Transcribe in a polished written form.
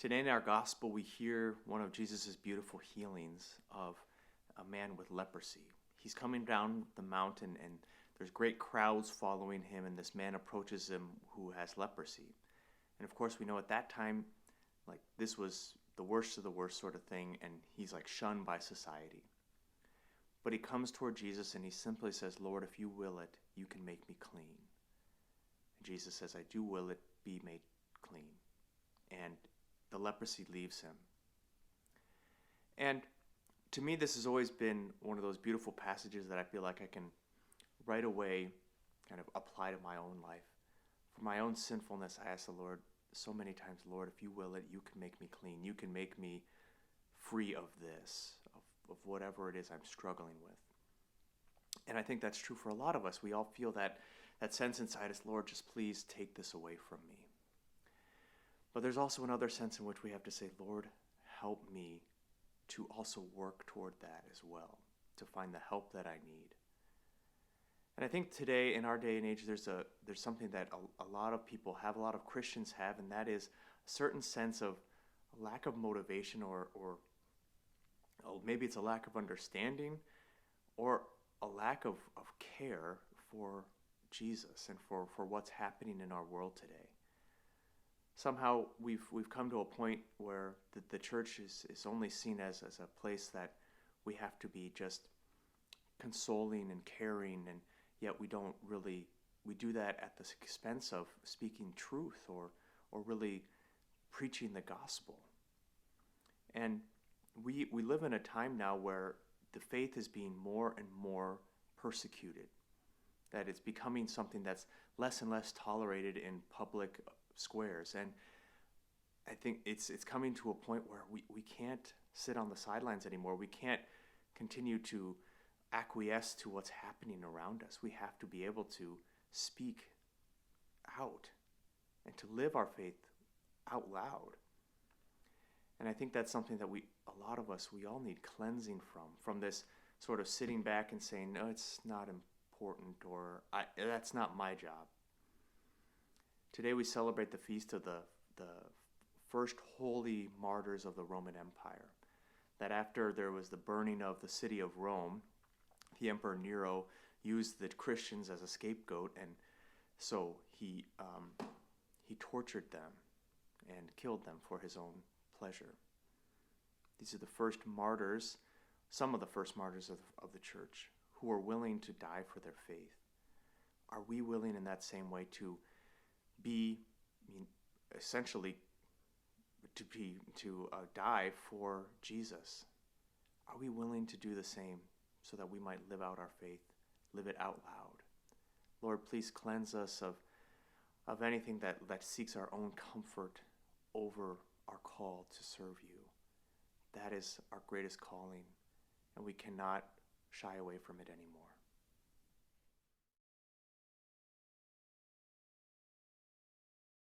Today in our gospel, we hear one of Jesus' beautiful healings of a man with leprosy. He's coming down the mountain, and there's great crowds following him, and this man approaches him who has leprosy. And of course, we know at that time, this was the worst of the worst sort of thing, and he's shunned by society. But he comes toward Jesus and he simply says, "Lord, if you will it, you can make me clean." And Jesus says, "I do will it, be made clean." And the leprosy leaves him. And to me, this has always been one of those beautiful passages that I feel like I can right away kind of apply to my own life. For my own sinfulness, I ask the Lord so many times, "Lord, if you will it, you can make me clean. You can make me free of this, of whatever it is I'm struggling with." And I think that's true for a lot of us. We all feel that sense inside us, "Lord, just please take this away from me." But there's also another sense in which we have to say, "Lord, help me to also work toward that as well, to find the help that I need." And I think today, in our day and age, there's something that a lot of people have, a lot of Christians have, and that is a certain sense of a lack of motivation or maybe it's a lack of understanding or a lack of care for Jesus and for what's happening in our world today. Somehow we've come to a point where the church is only seen as a place that we have to be just consoling and caring, and yet we do that at the expense of speaking truth or really preaching the gospel. And we live in a time now where the faith is being more and more persecuted, that it's becoming something that's less and less tolerated in public squares. And I think it's coming to a point where we can't sit on the sidelines anymore. We can't continue to acquiesce to what's happening around us. We have to be able to speak out and to live our faith out loud. And I think that's something that a lot of us, we all need cleansing from this sort of sitting back and saying, "No, it's not important," or "That's not my job." Today we celebrate the feast of the first holy martyrs of the Roman Empire. That after there was the burning of the city of Rome, the Emperor Nero used the Christians as a scapegoat, and so he tortured them and killed them for his own pleasure. These are the first martyrs, some of the first martyrs of the church, who were willing to die for their faith. Are we willing in that same way to essentially to die for Jesus? Are we willing to do the same so that we might live out our faith, live it out loud? Lord, please cleanse us of anything that seeks our own comfort over our call to serve you. That is our greatest calling, and we cannot shy away from it anymore.